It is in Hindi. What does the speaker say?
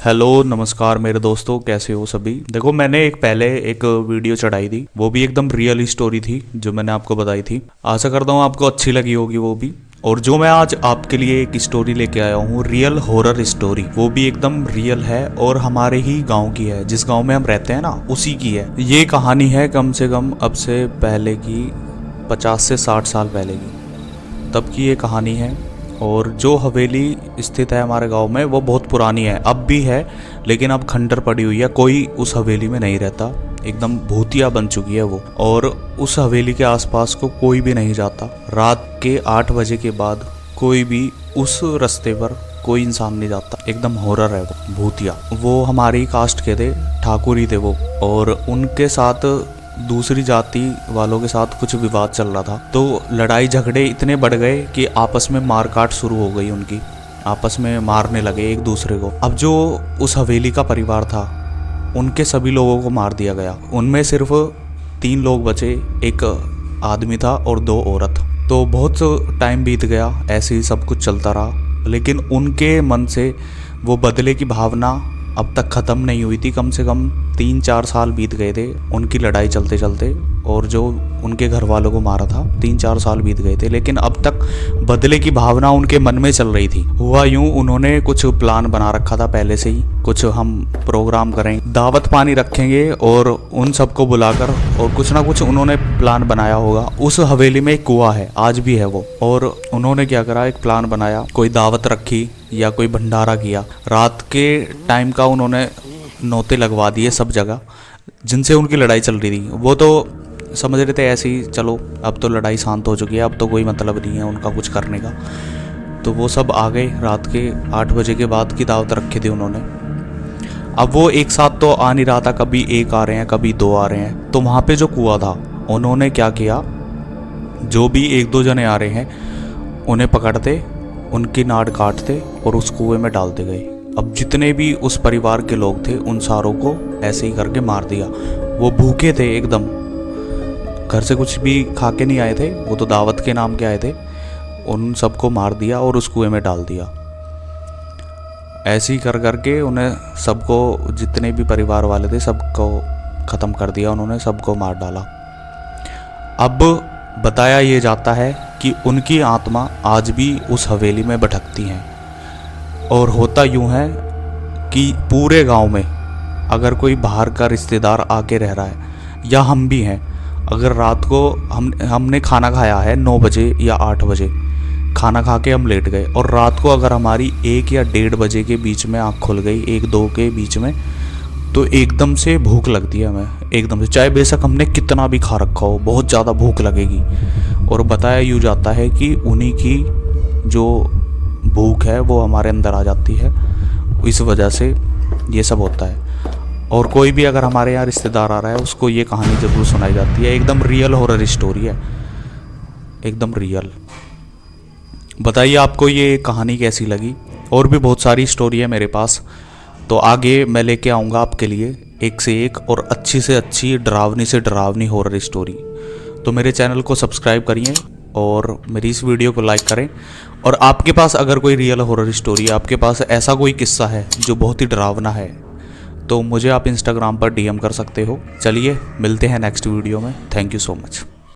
हेलो नमस्कार मेरे दोस्तों, कैसे हो सभी। देखो, मैंने पहले एक वीडियो चढ़ाई थी, वो भी एकदम रियल स्टोरी थी जो मैंने आपको बताई थी। आशा करता हूँ आपको अच्छी लगी होगी वो भी। और जो मैं आज आपके लिए एक स्टोरी लेके आया हूँ, रियल हॉरर स्टोरी, वो भी एकदम रियल है और हमारे ही गांव की है। जिस गांव में हम रहते हैं ना, उसी की है ये कहानी। है कम से कम अब से पहले की 50 से 60 साल पहले की, तब की ये कहानी है। और जो हवेली स्थित है हमारे गांव में, वो बहुत पुरानी है, अब भी है, लेकिन अब खंडर पड़ी हुई है। कोई उस हवेली में नहीं रहता, एकदम भूतिया बन चुकी है वो। और उस हवेली के आसपास को कोई भी नहीं जाता। रात के 8 बजे के बाद कोई भी उस रास्ते पर कोई इंसान नहीं जाता। एकदम हॉरर है वो, भूतिया। वो हमारी कास्ट के थे, ठाकुर ही थे वो। और उनके साथ दूसरी जाति वालों के साथ कुछ विवाद चल रहा था, तो लड़ाई झगड़े इतने बढ़ गए कि आपस में मारकाट शुरू हो गई उनकी। आपस में मारने लगे एक दूसरे को। अब जो उस हवेली का परिवार था, उनके सभी लोगों को मार दिया गया। उनमें सिर्फ 3 लोग बचे, एक आदमी था और 2 औरत। तो बहुत टाइम बीत गया, ऐसे ही सब कुछ चलता रहा, लेकिन उनके मन से वो बदले की भावना अब तक ख़त्म नहीं हुई थी। कम से कम 3-4 साल बीत गए थे उनकी लड़ाई चलते चलते, और जो उनके घर वालों को मारा था 3-4 साल बीत गए थे, लेकिन अब तक बदले की भावना उनके मन में चल रही थी। हुआ यूं, उन्होंने कुछ प्लान बना रखा था पहले से ही। कुछ हम प्रोग्राम करेंगे, दावत पानी रखेंगे और उन सबको बुलाकर, और कुछ ना कुछ उन्होंने प्लान बनाया होगा। उस हवेली में एक कुआं है, आज भी है वो। और उन्होंने क्या करा, एक प्लान बनाया, कोई दावत रखी या कोई भंडारा किया। रात के टाइम का उन्होंने नौते लगवा दिए सब जगह, जिनसे उनकी लड़ाई चल रही थी। वो तो समझ रहे थे ऐसे ही, चलो अब तो लड़ाई शांत हो चुकी है, अब तो कोई मतलब नहीं है उनका कुछ करने का। तो वो सब आ गए। रात के 8 बजे के बाद की दावत रखी थी उन्होंने। अब वो एक साथ तो आ नहीं रहा था, कभी एक आ रहे हैं, कभी 2 आ रहे हैं। तो वहाँ पे जो कुआं था, उन्होंने क्या किया, जो भी 1-2 जने आ रहे हैं उन्हें पकड़ते, उनकी नाड़ काटते और उस कुएं में डालते गए। अब जितने भी उस परिवार के लोग थे, उन सारों को ऐसे ही करके मार दिया। वो भूखे थे एकदम, घर से कुछ भी खा के नहीं आए थे, वो तो दावत के नाम के आए थे। उन सबको मार दिया और उस कुएं में डाल दिया। ऐसे ही कर करके उन्हें सबको, जितने भी परिवार वाले थे, सबको ख़त्म कर दिया उन्होंने, सबको मार डाला। अब बताया ये जाता है कि उनकी आत्मा आज भी उस हवेली में भटकती हैं। और होता यूं है कि पूरे गांव में अगर कोई बाहर का रिश्तेदार आके रह रहा है, या हम भी हैं, अगर रात को हमने खाना खाया है 9 बजे या 8 बजे, खाना खा के हम लेट गए, और रात को अगर हमारी 1 या 1:30 बजे के बीच में आँख खुल गई, 1-2 के बीच में, तो एकदम से भूख लगती है हमें, एकदम से। चाहे बेशक हमने कितना भी खा रखा हो, बहुत ज़्यादा भूख लगेगी। और बताया यूँ जाता है कि उन्हीं की जो भूख है वो हमारे अंदर आ जाती है, इस वजह से ये सब होता है। और कोई भी अगर हमारे यहाँ रिश्तेदार आ रहा है, उसको ये कहानी ज़रूर सुनाई जाती है। एकदम रियल हॉरर स्टोरी है, एकदम रियल। बताइए आपको ये कहानी कैसी लगी। और भी बहुत सारी स्टोरी है मेरे पास, तो आगे मैं लेके आऊँगा आपके लिए एक से एक और अच्छी से अच्छी, डरावनी से डरावनी हॉरर स्टोरी। तो मेरे चैनल को सब्सक्राइब करिए और मेरी इस वीडियो को लाइक करें। और आपके पास अगर कोई रियल हॉरर स्टोरी है, आपके पास ऐसा कोई किस्सा है जो बहुत ही डरावना है, तो मुझे आप इंस्टाग्राम पर DM कर सकते हो। चलिए मिलते हैं नेक्स्ट वीडियो में। Thank you so much.